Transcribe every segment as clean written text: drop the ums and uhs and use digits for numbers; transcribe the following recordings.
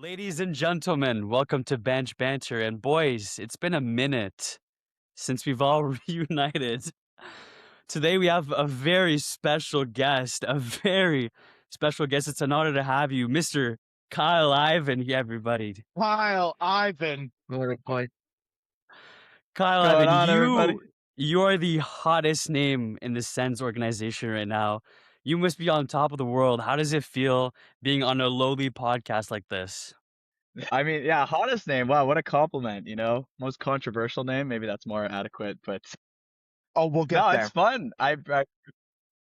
Ladies and gentlemen, welcome to Bench Banter. And boys, it's been a minute since we've all reunited. Today we have a very special guest, It's an honor to have you, Mr. Kyle Ivan here, everybody. Kyle Ivan. Kyle Going Ivan, on, everybody? you are the hottest name in the Sens organization right now. You must be on top of the world. How does it feel being on a lowly podcast like this? I mean, yeah, hottest name. Wow, what a compliment, Most controversial name, maybe that's more adequate, but Oh, we'll get no, there. it's fun.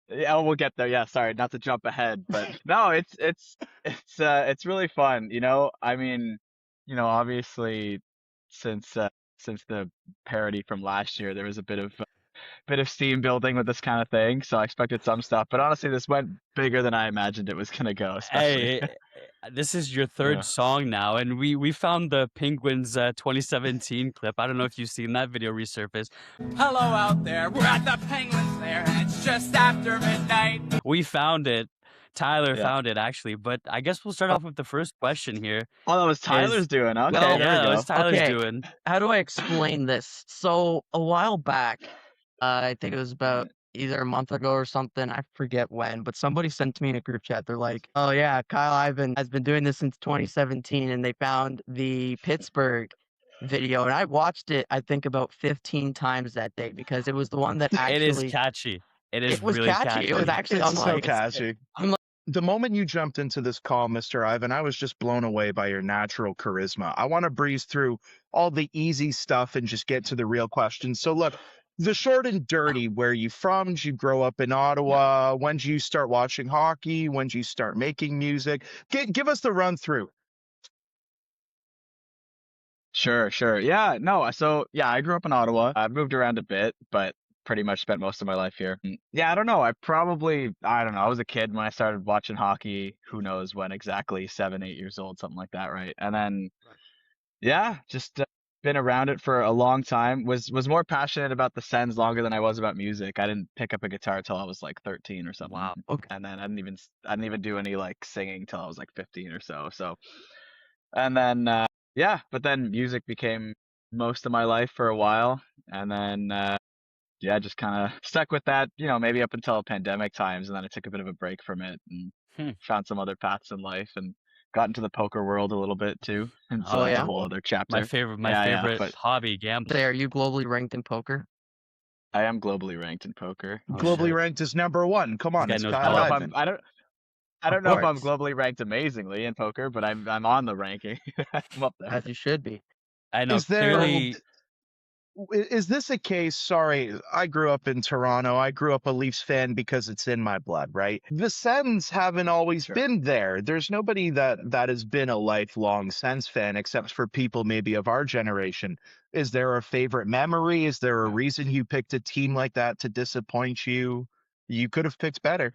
Yeah, we'll get there. Yeah, sorry, not to jump ahead, but no, it's really fun, I mean, obviously since the parody from last year, there was a bit of steam building with this kind of thing, so I expected some stuff, but honestly, this went bigger than I imagined it was gonna go, especially. Hey, this is your Yeah. third song now, and we found the Penguins 2017 clip. I don't know if you've seen that video resurface. Hello out there, we're at the Penguins there, and it's just after midnight. We found it. Tyler Yeah. found it, actually. But I guess we'll start off with the first question here. Oh, that was Tyler's doing. Okay, Well, there Yeah, we that go. was Tyler's Okay. doing. How do I explain this? So a while back, I think it was about either a month ago or something. I forget when, but somebody sent to me in a group chat. They're like, "Oh yeah, Kyle Ivan has been doing this since 2017," and they found the Pittsburgh video, and I watched it. I think about 15 times that day because it was the one that actually It is catchy. It is it was really catchy. It was actually It's so unlike catchy. I'm like- The moment you jumped into this call, Mr. Ivan, I was just blown away by your natural charisma. I want to breeze through all the easy stuff and just get to the real questions. So look, the short and dirty, where you from? Did you grow up in Ottawa? When did you start watching hockey? When did you start making music? Give us the run through. Sure. Yeah, no, so yeah, I grew up in Ottawa. I've moved around a bit, but pretty much spent most of my life here. Yeah, I don't know. I don't know. I was a kid when I started watching hockey. Who knows when exactly, 7, 8 years old, something like that, right? And then, yeah, just been around it for a long time. Was more passionate about the Sens longer than I was about music. I didn't pick up a guitar till I was like 13 or something. Wow. Okay. And then I didn't even do any like singing till I was like 15 or so. So, and then yeah, but then music became most of my life for a while, and then yeah, just kind of stuck with that, maybe up until pandemic times, and then I took a bit of a break from it and found some other paths in life and got into the poker world a little bit too, and so Oh, that's yeah? a whole other chapter. My favorite Yeah, but hobby, gambling. Are you globally ranked in poker? I am globally ranked in poker. Oh, Globally shit. ranked as #1. Come on, guy it's knows Kyle ball. Ivan. I don't Of know if I'm course. globally ranked amazingly in poker, but I'm on the ranking. I'm up there. As you should be. I know, Is there- clearly. Is this a case? Sorry, I grew up in Toronto. I grew up a Leafs fan because it's in my blood, right? The Sens haven't always Sure. been there. There's nobody that has been a lifelong Sens fan except for people maybe of our generation. Is there a favorite memory? Is there a reason you picked a team like that to disappoint you? You could have picked better.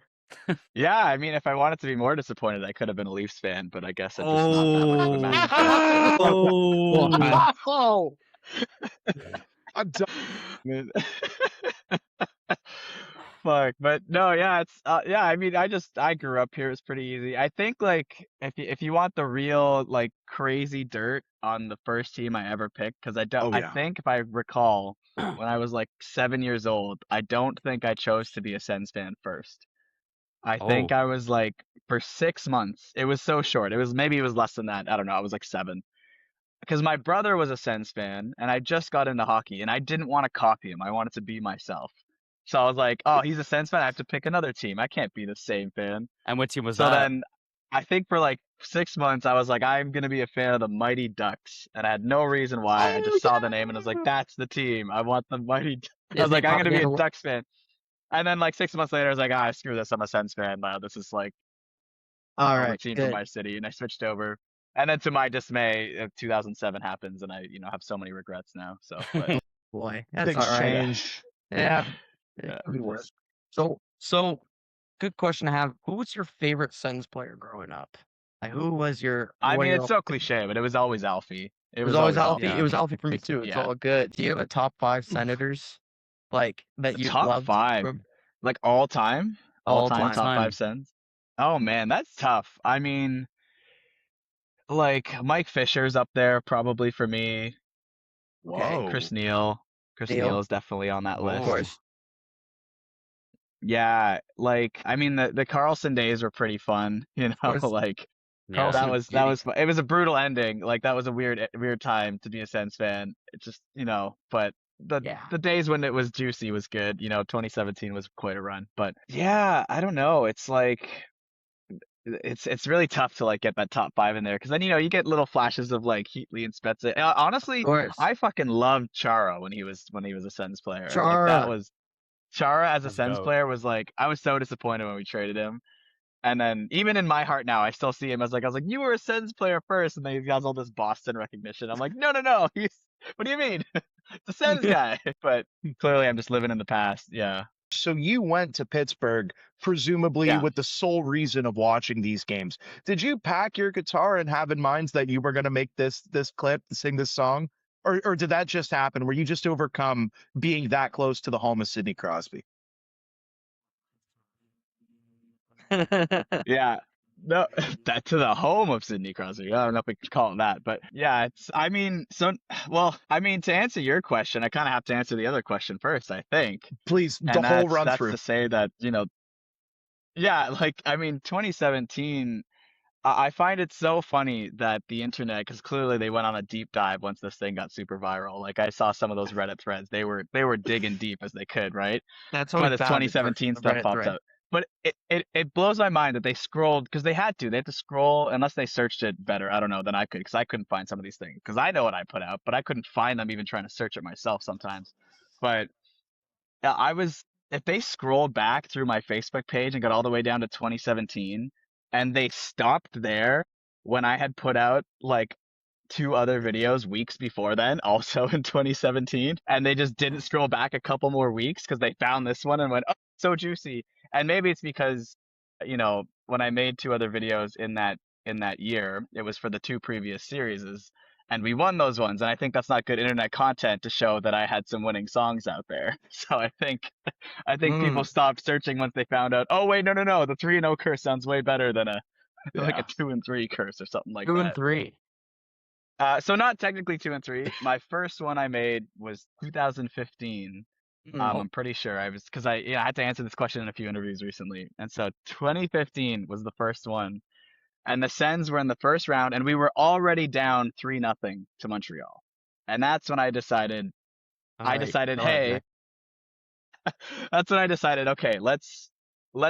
Yeah, I mean, if I wanted to be more disappointed, I could have been a Leafs fan, but I guess I'm just not that much of a Magic fan. Oh. Oh, I'm done. Fuck, but no, yeah, it's yeah. I mean, I grew up here. It's pretty easy. I think like if you want the real like crazy dirt on the first team I ever picked, because I don't. Oh, yeah. I think if I recall, when I was like 7 years old, I don't think I chose to be a Sens fan first. I think Oh. I was like for 6 months. It was so short. Maybe it was less than that. I don't know. I was like 7. Because my brother was a Sens fan, and I just got into hockey, and I didn't want to copy him. I wanted to be myself. So I was like, oh, he's a Sens fan. I have to pick another team. I can't be the same fan. And what team was So that? then I think for like 6 months, I was like, I'm going to be a fan of the Mighty Ducks. And I had no reason why. I just saw the name, and I was like, that's the team. I want the Mighty Ducks. I was like, I'm going to be a Ducks fan. And then like 6 months later, I was like, screw this. I'm a Sens fan now. This is like All the right, team good. from my city. And I switched over. And then to my dismay, 2007 happens, and I, have so many regrets now. So, but, Boy, that's Things all right. change. Yeah. yeah. Could be worse. So good question to have. Who was your favorite Sens player growing up? Like, who was your? I mean, your- it's so cliche, but it was always Alfie. It was always Alfie. Alfie. It was Alfie for me too. It's Yeah. all good. Do you have a top 5 Senators, like that you Top loved? 5, like all time, All top time. 5 Sens. Oh man, that's tough. I mean, like Mike Fisher's up there probably for me. Okay. Whoa. Chris Neal. Chris Neil, Neal is definitely on that of list. Whoa. course. Yeah, like I mean the Carlson days were pretty fun, you know, course. like Yeah. Carlson was giddy. it was a brutal ending. Like that was a weird time to be a Sens fan. It just, but Yeah. the days when it was juicy was good. 2017 was quite a run. But yeah, I don't know. It's like it's really tough to like get that top five in there because then you get little flashes of like Heatley and Spezza. Of Honestly, course. I fucking loved Chara when he was a Sens player. Like that Chara. was Chara as a That's Sens goat. player was like I was so disappointed when we traded him. And then even in my heart now, I still see him as like I was like, you were a Sens player first, and then he has all this Boston recognition. I'm like, no, he's what do you mean? It's a Sens guy. But clearly I'm just living in the past. Yeah. So you went to Pittsburgh, presumably Yeah. with the sole reason of watching these games. Did you pack your guitar and have in mind that you were going to make this clip, sing this song? Or did that just happen? Were you just overcome being that close to the home of Sidney Crosby? Yeah. No, that to the home of Sidney Crosby. I don't know if we could call it that, but yeah, I mean, to answer your question, I kind of have to answer the other question first, I think. Please, the And whole run that's through. to say that, yeah, like, I mean, 2017, I find it so funny that the internet, because clearly they went on a deep dive once this thing got super viral. Like I saw some of those Reddit threads. They were digging deep as they could, right? That's how we But as found it first, 2017 the stuff Reddit pops thread. up. But it blows my mind that they scrolled because they had to. They had to scroll unless they searched it better. I don't know than I could because I couldn't find some of these things because I know what I put out, but I couldn't find them even trying to search it myself sometimes. But yeah, if they scrolled back through my Facebook page and got all the way down to 2017 and they stopped there when I had put out like two other videos weeks before then, also in 2017, and they just didn't scroll back a couple more weeks because they found this one and went, oh, so juicy. And maybe it's because, when I made two other videos in that year, it was for the two previous series, and we won those ones. And I think that's not good internet content to show that I had some winning songs out there. So I think people stopped searching once they found out, oh wait, no, the 3-0 curse sounds way better than like a Yeah. 2-3 curse or something like 2 and that. 3. So not technically 2 and 3. My first one I made was 2015. I'm pretty sure I was because I had to answer this question in a few interviews recently, and so 2015 was the first one, and the Sens were in the first round, and we were already down 3-0 to Montreal, and that's when I decided. I Alright, decided, go ahead, hey, Jack. that's when I decided, okay, let's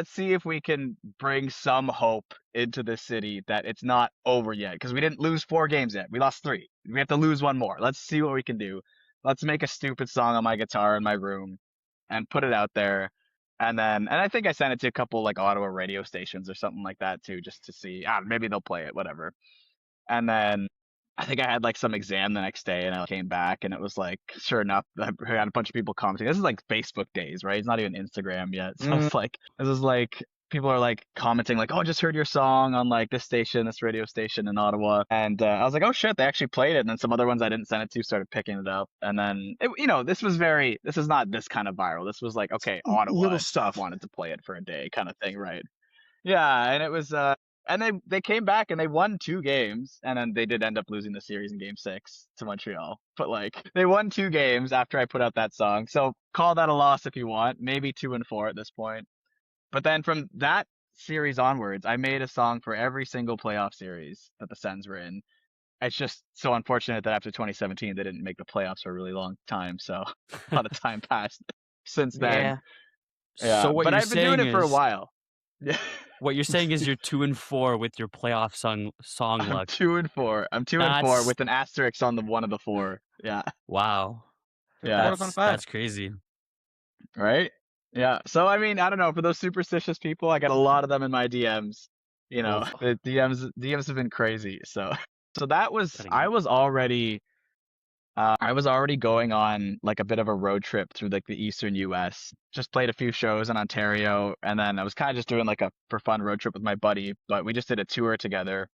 see if we can bring some hope into this city that it's not over yet because we didn't lose 4 games yet. We lost 3. We have to lose one more. Let's see what we can do. Let's make a stupid song on my guitar in my room and put it out there. And I think I sent it to a couple like Ottawa radio stations or something like that too, just to see, maybe they'll play it, whatever. And then I think I had like some exam the next day and I came back and it was like, sure enough, I had a bunch of people commenting. This is like Facebook days, right? It's not even Instagram yet. So it's like, this is like, people are like commenting like, oh, I just heard your song on like this station, this radio station in Ottawa. And I was like, oh shit, they actually played it. And then some other ones I didn't send it to started picking it up. And then, this is not this kind of viral. This was like, okay, Ottawa Little stuff. wanted to play it for a day kind of thing, right? Yeah, and it was and they came back and they won 2 games and then they did end up losing the series in game 6 to Montreal. But like they won 2 games after I put out that song. So call that a loss if you want, maybe 2 and 4 at this point. But then from that series onwards, I made a song for every single playoff series that the Sens were in. It's just so unfortunate that after 2017 they didn't make the playoffs for a really long time, so a lot of time passed since then. Yeah. So Yeah, what but you're I've been doing saying it for a is while. Yeah. what you're saying is you're 2 and 4 with your playoff song I'm luck. 2 and 4. I'm 2 and 4 That's with an asterisk on the one of the 4. Yeah. wow. Yeah. 4 on 5. That's crazy. Right? Yeah. So I mean, I don't know, for those superstitious people, I got a lot of them in my DMs. Oof. The DMs have been crazy. So that was Gotta I get- was already going on like a bit of a road trip through like the eastern US. Just played a few shows in Ontario and then I was kind of just doing like a for fun road trip with my buddy, but we just did a tour together.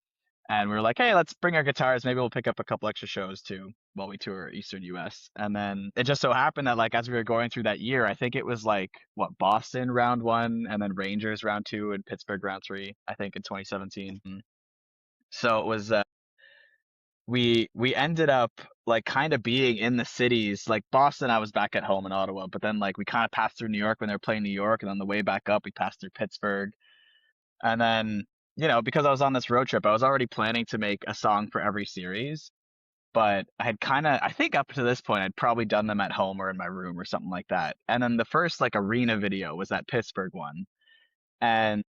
And we were like, hey, let's bring our guitars. Maybe we'll pick up a couple extra shows too while we tour Eastern US. And then it just so happened that like as we were going through that year, I think it was like Boston round 1 and then Rangers round 2 and Pittsburgh round 3, I think in 2017. So it was we ended up like kind of being in the cities. Like Boston, I was back at home in Ottawa, but then like we kind of passed through New York when they were playing New York, and on the way back up, we passed through Pittsburgh. And then, because I was on this road trip, I was already planning to make a song for every series, but I think up to this point, I'd probably done them at home or in my room or something like that. And then the first like arena video was that Pittsburgh one. And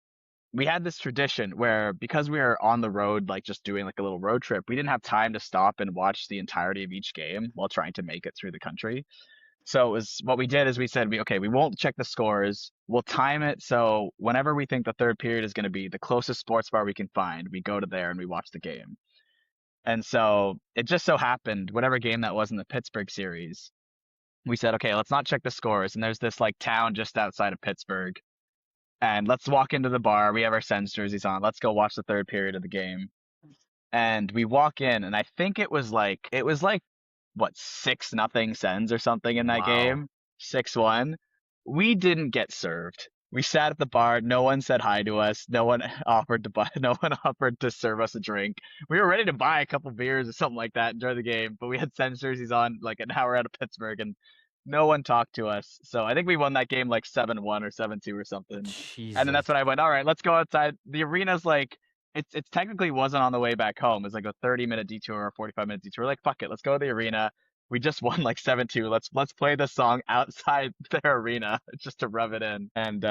we had this tradition where because we were on the road, like just doing like a little road trip, we didn't have time to stop and watch the entirety of each game while trying to make it through the country. So it was what we did is we said we won't check the scores. We'll time it so whenever we think the third period is going to be, the closest sports bar we can find, we go to there and we watch the game. And so it just so happened, whatever game that was in the Pittsburgh series, we said, okay, let's not check the scores. And there's this like town just outside of Pittsburgh. And let's walk into the bar. We have our Sens jerseys on. Let's go watch the third period of the game. And we walk in, and I think it was like what, 6-0 Sens or something in that Wow. game. 6-1. We didn't get served. We sat at the bar. No one said hi to us. No one offered to buy. No one offered to serve us a drink. We were ready to buy a couple beers or something like that during the game, but we had Sens jerseys on like an hour out of Pittsburgh, and no one talked to us. So I think we won that game like 7-1 or 7-2 or something. And then Jesus. that's when I went, all right, let's go outside. The arena's like it's technically wasn't on the way back home. It's like a 30-minute detour or 45-minute detour. We're like, fuck it, let's go to the arena. We just won like 7-2. Let's play this song outside their arena just to rub it in and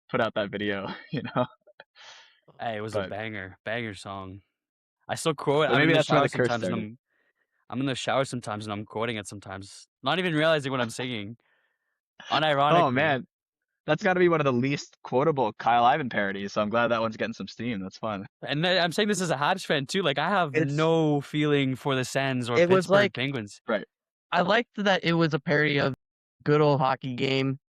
put out that video, Hey, it was a But banger song. I still quote. but I'm in maybe the that's where shower the curse sometimes, and started. I'm in the shower sometimes, and I'm quoting it sometimes, not even realizing what I'm singing, Oh unironically. man, that's got to be one of the least quotable Kyle Ivan parodies. So I'm glad that one's getting some steam. That's fun. And I'm saying this as a Habs fan too. Like I have It's no feeling for the Sens or it was Pittsburgh like Penguins. Right, I liked that it was a parody of good old hockey game,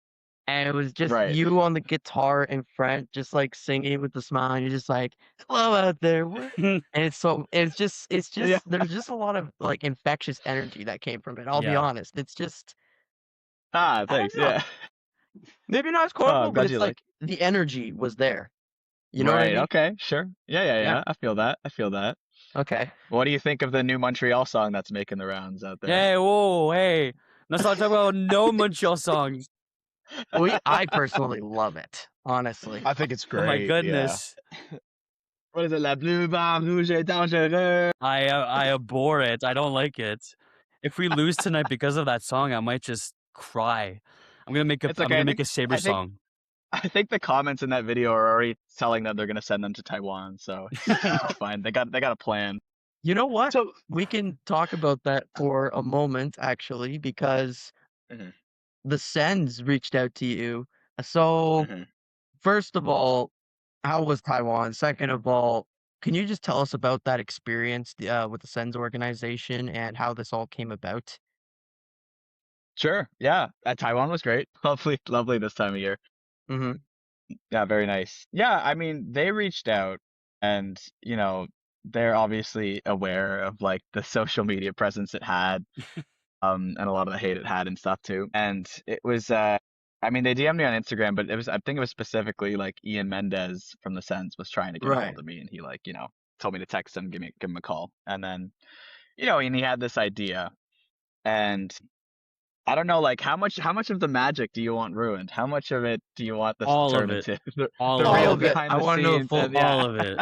and it was just right. you on the guitar in front, just like singing with the smile. And you're just like, "Hello out there," and Yeah. there's just a lot of like infectious energy that came from it. I'll be Yeah. honest. It's just Ah, I don't thanks. know. Yeah. Maybe not as Oh, I'm quotable, but glad it's you like. like the energy was there. You know what I Right. mean? Okay. Sure. Yeah. Yeah. Yeah. Yeah. I feel that. I feel that. Okay. What do you think of the new Montreal song that's making the rounds out there? Hey, whoa, hey. Let's not talk about no Montreal song. I personally love it, honestly. I think it's Oh my great. Yeah. goodness. What is it? La blue barre rouge est dangereux. I abhor it. I don't like it. If we lose tonight because of that song, I might just cry. I'm gonna make It's okay. a Saber I think song. I think the comments in that video are already telling them they're gonna send them to Taiwan, so it's fine. They got a plan. You know what? So We can talk about that for a moment, actually, because Mhm, the Sens reached out to you. So, mhm. first of all, how was Taiwan? Second of all, can you just tell us about that experience with the Sens organization and how this all came about? Sure. Yeah. Taiwan was great. Lovely, lovely this time of year. Mm-hmm. Yeah, very nice. Yeah, I mean, they reached out and, they're obviously aware of like the social media presence it had, and a lot of the hate it had and stuff too. And it was I mean, they DM'd me on Instagram, but I think it was specifically like Ian Mendez from the Sens was trying to get a Right. hold of me, and he like, told me to text him, give him a call. And then, and he had this idea, and I don't know, like how much of the magic do you want ruined? How much of it do you want this to All of turn it. into All the of All real it. of it. behind I the want to know the scenes? full. And yeah. All of it.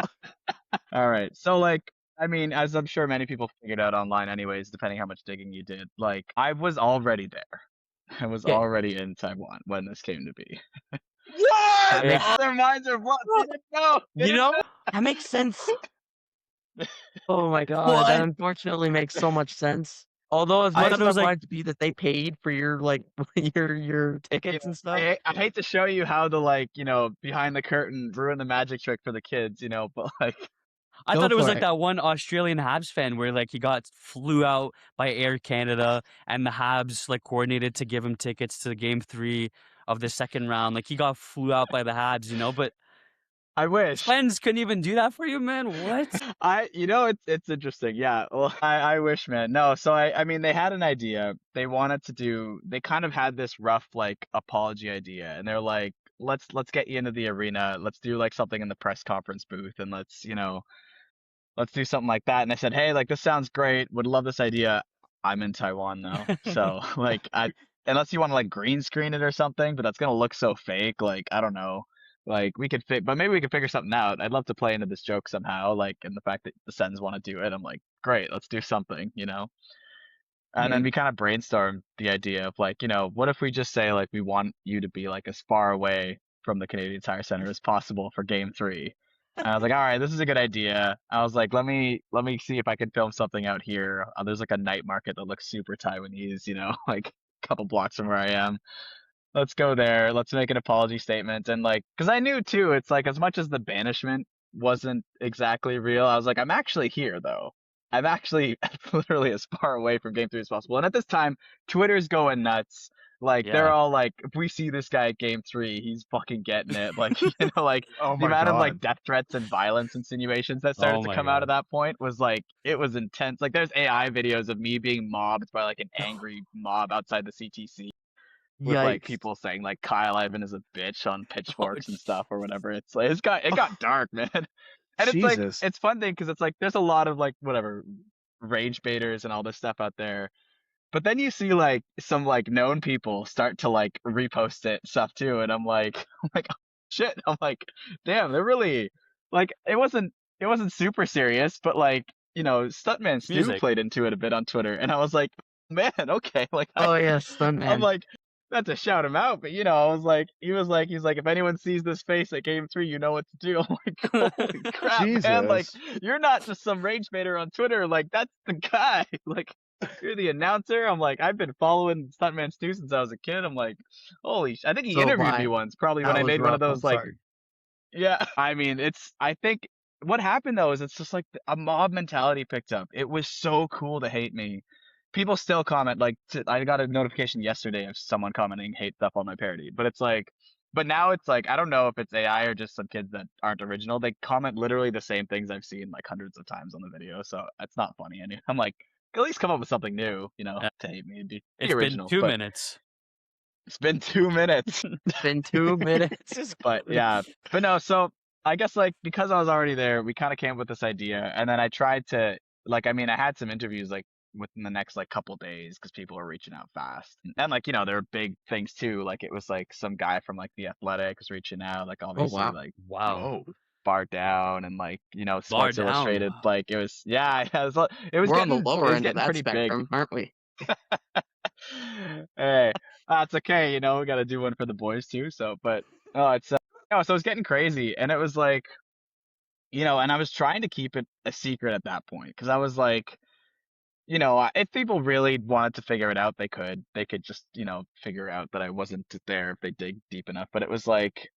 All right. So like, I mean, as I'm sure many people figured out online anyways, depending how much digging you did, like I was already there. I was Okay. already in Taiwan when this came to be. That What? makes Their minds are blown. They didn't know. They you didn't know that makes sense. Oh my god, that What? unfortunately makes so much sense. Although as I much I thought as it I was like wanted to be that they paid for your like your you tickets know, and stuff. I hate to show you how to like, behind the curtain ruin the magic trick for the kids, but like I Go thought it was for like it. that one Australian Habs fan where like he got flew out by Air Canada and the Habs like coordinated to give him tickets to game 3 of the second round. Like he got flew out by the Habs, but I wish. Sens couldn't even do that for you, man. What? It's interesting. Yeah. Well, I wish, man. No, so I mean, they had an idea. They kind of had this rough like apology idea, and they're like, let's get you into the arena. Let's do like something in the press conference booth, and let's let's do something like that. And I said, hey, like this sounds great. Would love this idea. I'm in Taiwan though, so like unless you want to like green screen it or something, but that's gonna look so fake. Like I don't know. Like we could but maybe we could figure something out. I'd love to play into this joke somehow, like and the fact that the Sens want to do it. I'm like, great, let's do something, you know. And then Mhm. we kind of brainstormed the idea of like, what if we just say like we want you to be like as far away from the Canadian Tire Center as possible for game 3. And I was like, all right, this is a good idea. I was like, let me see if I can film something out here. There's like a night market that looks super Taiwanese, like a couple blocks from where I am. Let's go there. Let's make an apology statement. And like, because I knew too, it's like as much as the banishment wasn't exactly real, I was like, I'm actually here though. I'm actually literally as far away from game 3 as possible. And at this time, Twitter's going nuts. Like they're Yeah. all like, if we see this guy at game 3, he's fucking getting it. Like, like Oh the my amount of like God. death threats and violence insinuations that started Oh to my come out of God. that point was like, it was intense. Like there's AI videos of me being mobbed by like an angry mob outside the CTC with like Yikes. people saying like Kyle Ivan is a bitch on Oh, pitchforks and stuff or whatever. It's like it got dark, man. And it's like Jesus. it's fun thing because it's like there's a lot of like whatever rage baiters and all this stuff out there. But then you see like some like known people start to like repost it stuff too, and I'm like I'm like oh, shit. I'm like, damn, they're really like it wasn't super serious, but like Stuntman it's Stu music. played into it a bit on Twitter, and I was like, man, okay, like Oh yeah, I'm stuntman. like, not to shout him out, but I was like, he's like, if anyone sees this face at game 3, you know what to do. I'm like, holy crap, man! Like, Jesus. you're not just some rage baiter on Twitter. Like, that's the guy. Like, you're the announcer. I'm like, I've been following Stuntman Stu since I was a kid. I'm like, holy, I think he So have interviewed me I. once, probably when That I was made one of rough. I'm those like, sorry. yeah. I mean, I think what happened though is it's just like a mob mentality picked up. It was so cool to hate me. People still comment like I got a notification yesterday of someone commenting hate stuff on my parody, but it's like, but now it's like I don't know if it's AI or just some kids that aren't original. They comment literally the same things I've seen like hundreds of times on the video, so it's not funny. And I'm like, at least come up with something new, Yeah. to hate me. Be It's been original. 2 But minutes. it's been 2 minutes. It's been 2 minutes. But yeah, but no, so I guess like because I was already there, we kind of came up with this idea, and then I tried to like, I mean, I had some interviews like within the next like couple days because people were reaching out fast, and like there were big things too. Like it was like some guy from like the Athletic was reaching out, like obviously wow. like Wow. Oh. Bar Down and like Bar Sports Down. Illustrated. Wow. Like it was it was We're on the getting lower end of that pretty big. spectrum, aren't we? Hey, that's okay. We got to do one for the boys too. So, but no, it's no. So it's getting crazy, and it was like, and I was trying to keep it a secret at that point because I was like, if people really wanted to figure it out, they could. They could just, figure out that I wasn't there if they dig deep enough. But it was like,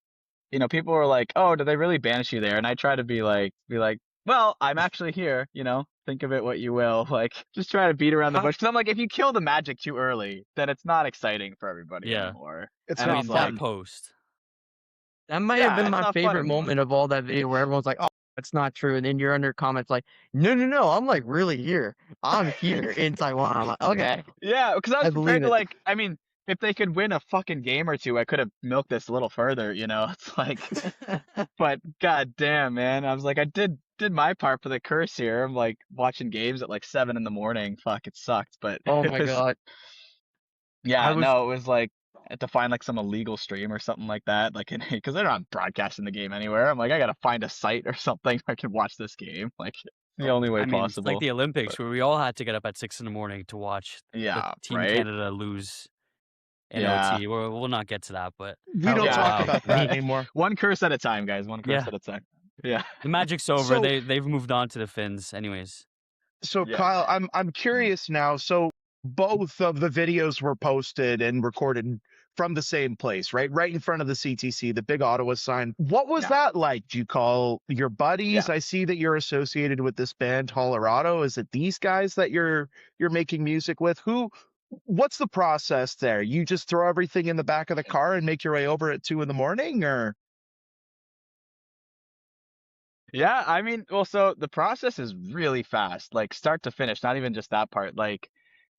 people were like, "Oh, did they really banish you there?" And I try to be like, "Well, I'm actually here. Think of it what you will." Like, just try to beat around the bush. Because I'm like, if you kill the magic too early, then it's not exciting for everybody Yeah. anymore. It's And I not mean, it's that like, post. That might have yeah, been it's my not fun favorite anymore. moment of all that video where everyone's like, "Oh, that's not true," and then you're under comments like, "No, no, no, I'm like really here. I'm here in Taiwan." I'm like, okay, Yeah, because I I was believe prepared to it. like, I mean, if they could win a fucking game or two, I could have milked this a little further. It's like. But god damn, man, I was like, I did my part for the curse here. I'm like watching games at like 7 in the morning. Fuck, it sucked, but Oh it my was god. I yeah, was no, it was like I had to find like some illegal stream or something like that, like because they're not broadcasting the game anywhere. I'm like, I gotta find a site or something where I can watch this game. Like the only way I mean, it's like possible. the Olympics But where we all had to get up at 6 in the morning to watch the yeah, Team right? Canada lose in Yeah, OT. We'll not get to that, but We that don't was yeah. talk wow. about that anymore. One curse at a time, guys. One curse Yeah. at a time. Yeah. The magic's over. So They've moved on to the Finns anyways. so Yeah. Kyle, I'm curious now. So both of the videos were posted and recorded from the same place, right? Right in front of the CTC, the big Ottawa sign. What was Yeah. that like? Do you call your buddies? Yeah. I see that you're associated with this band Colorado. Is it these guys that you're making music with? What's the process there? You just throw everything in the back of the car and make your way over at 2 in the morning, or? Yeah, I mean, well, so the process is really fast, like start to finish, not even just that part. Like,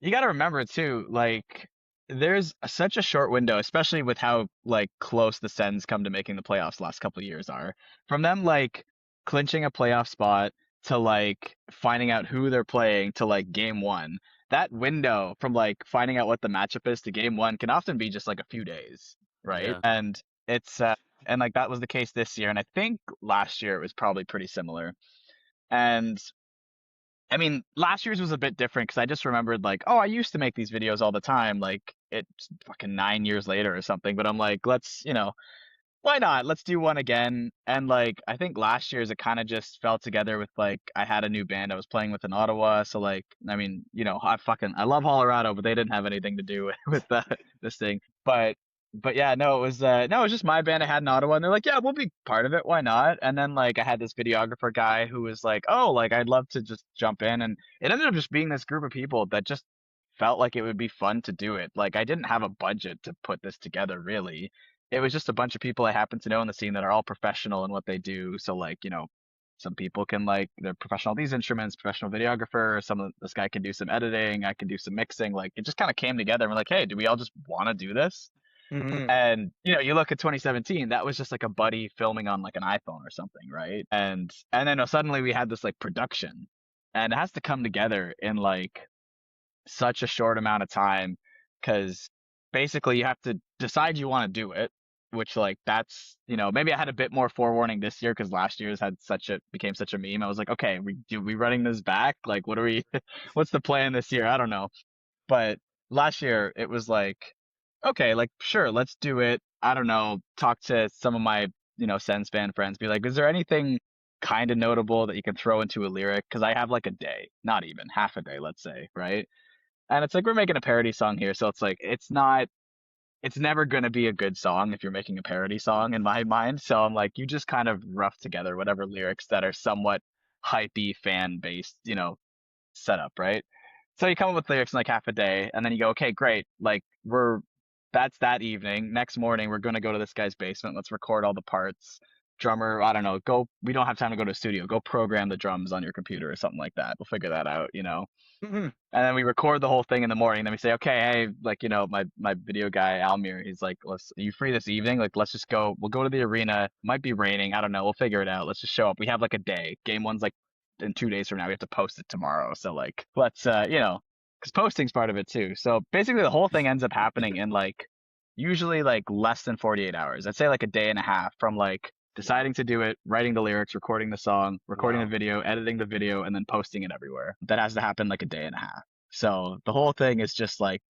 you got to remember too, like, there's such a short window, especially with how like close the Sens come to making the playoffs the last couple of years are. From them like clinching a playoff spot to like finding out who they're playing to like game one. That window from like finding out what the matchup is to game one can often be just like a few days, right? Yeah. And it's and like that was the case this year, and I think last year it was probably pretty similar. And I mean, last year's was a bit different because I just remembered like, oh, I used to make these videos all the time, like it's fucking 9 years later or something. But I'm like, let's, why not? Let's do one again. And like, I think last year's it kind of just fell together with like, I had a new band I was playing with in Ottawa. So like, I mean, I love Colorado, but they didn't have anything to do with this thing. But yeah, no, it was just my band I had in Ottawa, and they're like, yeah, we'll be part of it. Why not? And then like I had this videographer guy who was like, oh, like I'd love to just jump in, and it ended up just being this group of people that just felt like it would be fun to do it. Like I didn't have a budget to put this together really. It was just a bunch of people I happen to know in the scene that are all professional in what they do. So like, some people can like they're professional at these instruments, professional videographer, this guy can do some editing, I can do some mixing. Like it just kind of came together and we're like, hey, do we all just want to do this? Mhm. And you look at 2017, that was just like a buddy filming on like an iPhone or something, right? And then suddenly we had this like production, and it has to come together in like such a short amount of time because basically you have to decide you want to do it, which like that's maybe I had a bit more forewarning this year because last year's became such a meme. I was like, okay, we running this back? Like, what are we? What's the plan this year? I don't know. But last year it was like, okay, like sure, let's do it. I don't know, talk to some of my, Sens fan friends, be like, is there anything kind of notable that you can throw into a lyric? Because I have like a day, not even half a day, let's say, right? And it's like we're making a parody song here, so it's like it's never gonna be a good song if you're making a parody song in my mind. So I'm like, you just kind of rough together whatever lyrics that are somewhat hypey fan based, setup, right? So you come up with lyrics in like half a day, and then you go, okay, great. Like that's that evening. Next morning, we're gonna go to this guy's basement. Let's record all the parts. Drummer, I don't know. We don't have time to go to a studio. Go program the drums on your computer or something like that. We'll figure that out. Mhm. And then we record the whole thing in the morning. Then we say, okay, hey, like, my video guy, Almir, he's like, are you free this evening? Like, let's just go. We'll go to the arena. It might be raining. I don't know. We'll figure it out. Let's just show up. We have like a day. Game one's like in 2 days from now. We have to post it tomorrow. So like, let's, because posting's part of it too. So basically the whole thing ends up happening in like, usually like less than 48 hours. I'd say like a day and a half from like deciding to do it, writing the lyrics, recording the song, recording Wow. the video, editing the video, and then posting it everywhere. That has to happen like a day and a half. So the whole thing is just like,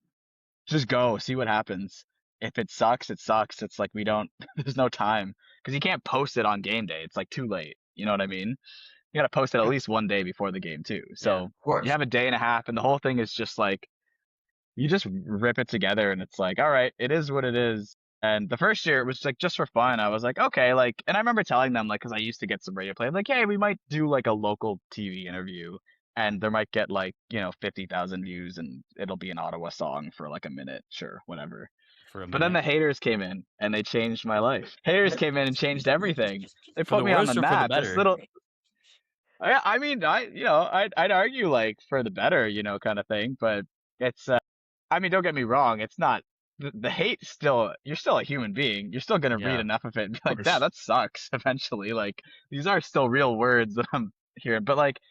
just go, see what happens. If it sucks, it sucks. It's like there's no time because you can't post it on game day. It's like too late. You know what I mean? You got to post it at Yeah. least one day before the game too. Yeah. So Of course. you have a day and a half, and the whole thing is just like, you just rip it together and it's like, all right, it is what it is. And the first year it was like just for fun. I was like, okay, like, and I remember telling them like, because I used to get some radio play, I'm like, hey, we might do like a local TV interview, and there might get like 50,000 views, and it'll be an Ottawa song for like a minute, sure, whatever. For a But then minute. the haters came in and they changed my life. Haters came in and changed everything. They For put the me on the worse or for the map. This better? little, I mean, I'd argue like for the better, kind of thing. But it's, I mean, don't get me wrong. It's not the hate. Still, you're still a human being. You're still gonna read Yeah. enough of it and be Of like, "Damn, course. that sucks." Eventually, like these are still real words that I'm hearing. But like at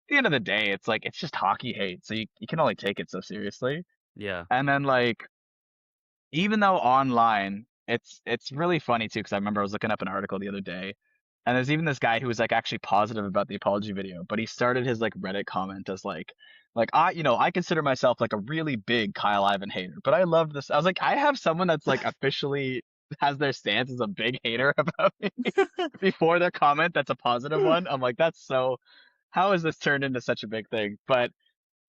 the end of the day, it's like it's just hockey hate. So you can only take it so seriously. Yeah. And then like even though online, it's really funny too because I remember I was looking up an article the other day, and there's even this guy who was like actually positive about the apology video, but he started his like Reddit comment as like I consider myself like a really big Kyle Ivan hater, but I love this. I was like, I have someone that's like officially has their stance as a big hater about me before their comment that's a positive one. I'm like, that's so. How has this turned into such a big thing? But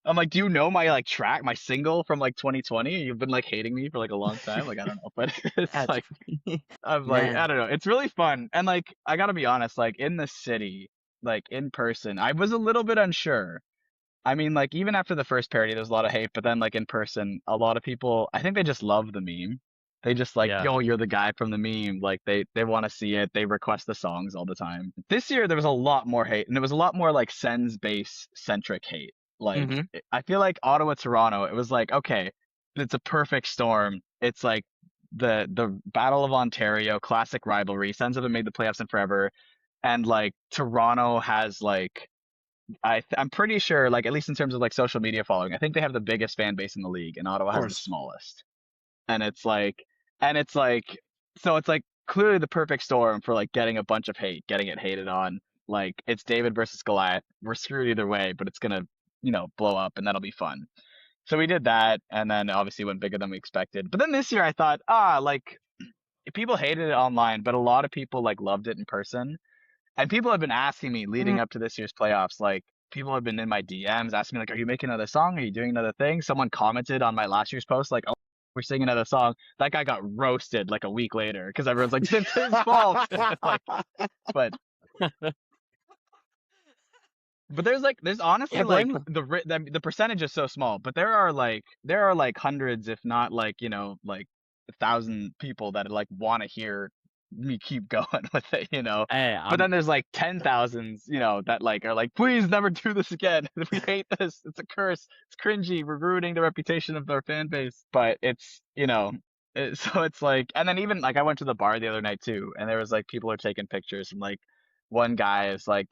I'm like, do you know my like track, my single from like 2020? You've been like hating me for like a long time. Like I don't know, but it's That's like I'm like, I man. don't know. It's really fun. And like, I gotta be honest, like in the city, like in person, I was a little bit unsure. I mean, like even after the first parody, there's a lot of hate, but then like in person, a lot of people, I think they just love the meme. They just like, Yeah. yo, you're the guy from the meme. Like they want to see it. They request the songs all the time. This year there was a lot more hate, and it was a lot more like Sens base centric hate. Like Mhm. I feel like Ottawa, Toronto, it was like, okay, it's a perfect storm. It's like the Battle of Ontario, classic rivalry. Sens haven't made the playoffs in forever, and like Toronto has like I'm pretty sure, like at least in terms of like social media following, I think they have the biggest fan base in the league, and Ottawa Of has the course. smallest. And it's like, and it's like, so it's like clearly the perfect storm for like getting a bunch of hate, getting it hated on. Like it's David versus Goliath. We're screwed either way, but it's gonna, blow up, and that'll be fun. So we did that, and then obviously went bigger than we expected. But then this year I thought, like people hated it online, but a lot of people like loved it in person. And people have been asking me leading up to this year's playoffs, like people have been in my DMs asking me like, "Are you making another song? Are you doing another thing?" Someone commented on my last year's post like, "Oh, we're singing another song." That guy got roasted like a week later because everyone's like, "It's his fault." Like, but there's honestly Can't blame like them. the percentage is so small, but there are hundreds, if not like like 1,000 people that like want to hear me keep going with it. Hey, But then there's like 10,000s, that like are like, please never do this again. We hate this. It's a curse. It's cringy. We're ruining the reputation of our fan base. But so it's like, and then even like I went to the bar the other night too, and there was like people are taking pictures, and like one guy is like,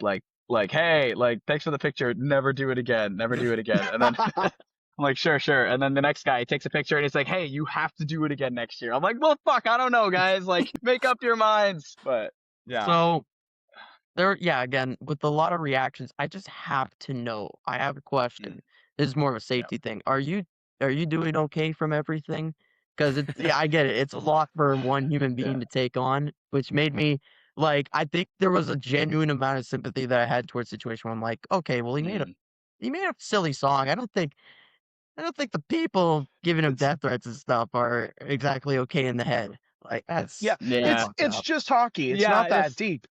hey, like, thanks for the picture. Never do it again. Never do it again. And then I'm like, sure, sure. And then the next guy takes a picture and he's like, hey, you have to do it again next year. I'm like, well, fuck, I don't know, guys. Like, make up your minds. But yeah. So yeah, again, with a lot of reactions, I just have to know. I have a question. Mm, This is more of a yeah. safety thing. Are you doing okay from everything? Because yeah, I get it. It's a lot for one human Yeah. being to take on, which made me like I think there was a genuine amount of sympathy that I had towards the situation where I'm like, okay, well Mm. he made a silly song. I don't think the people giving him It's death threats and stuff are exactly okay in the head. Like yeah, that's Yeah. fucked it's up. just hockey. It's Yeah. not that deep.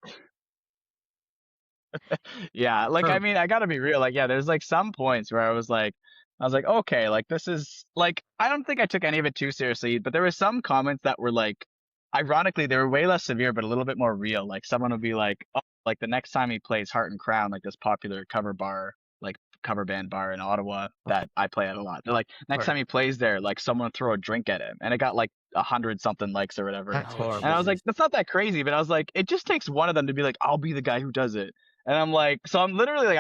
Yeah, like I True. mean, I gotta be real. Like, yeah, there's like some points where I was like, okay, like this is like I don't think I took any of it too seriously, but there were some comments that were like, ironically, they were way less severe, but a little bit more real. Like someone would be like, oh, like the next time he plays Heart and Crown, like this popular cover band bar in Ottawa that I play at a lot. They're like, next time Right. he plays there, like someone throw a drink at him, and it got like 100 something likes or whatever. That's oh And I horrible. was like, Jesus. that's not that crazy, but I was like, it just takes one of them to be like, I'll be the guy who does it. And I'm like, so I'm literally like,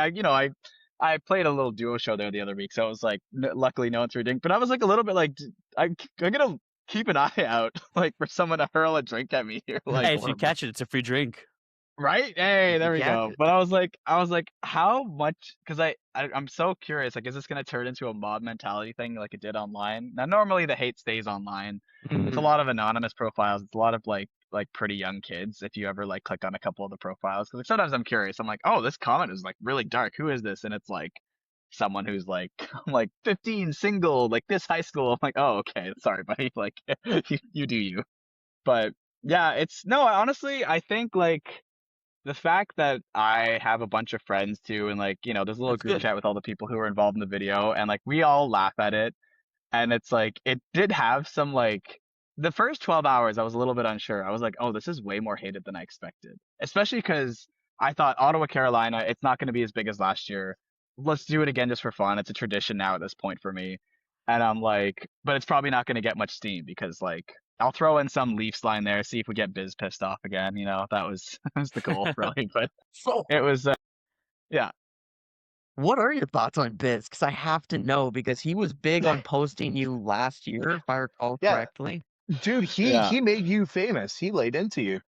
I played a little duo show there the other week, so it was like, luckily no one threw a drink, but I was like a little bit like, I'm gonna keep an eye out, like for someone to hurl a drink at me here, That's Hey, like, if you horrible. catch it, it's a free drink. right? Hey, If you there we catch go. it. But I was like, how much? Because I'm so curious, like, is this gonna turn into a mob mentality thing like it did online? Now, normally the hate stays online. It's a Mhm. lot of anonymous profiles. It's a lot of like pretty young kids. If you ever like click on a couple of the profiles, because like, sometimes I'm curious. I'm like, oh, this comment is like really dark. Who is this? And it's like someone who's like, I'm like 15, single, like this high school. I'm like, oh, okay, sorry, buddy. Like, you do you. But yeah, it's no. Honestly, I think like the fact that I have a bunch of friends too, and like there's a little That's group good. chat with all the people who are involved in the video, and like we all laugh at it and it's like it did have some like the first 12 hours I was a little bit unsure. I was like, oh, this is way more hated than I expected, especially because I thought Ottawa, Carolina, it's not going to be as big as last year. Let's do it again just for fun. It's a tradition now at this point for me. And I'm like, but it's probably not going to get much steam because like I'll throw in some Leafs line there, see if we get Biz pissed off again. That was that was the goal really. But So, it was yeah. what are your thoughts on Biz? Because I have to know because he was big on posting you last year, if I recall Yeah, correctly. dude, he Yeah. he made you famous. He laid into you.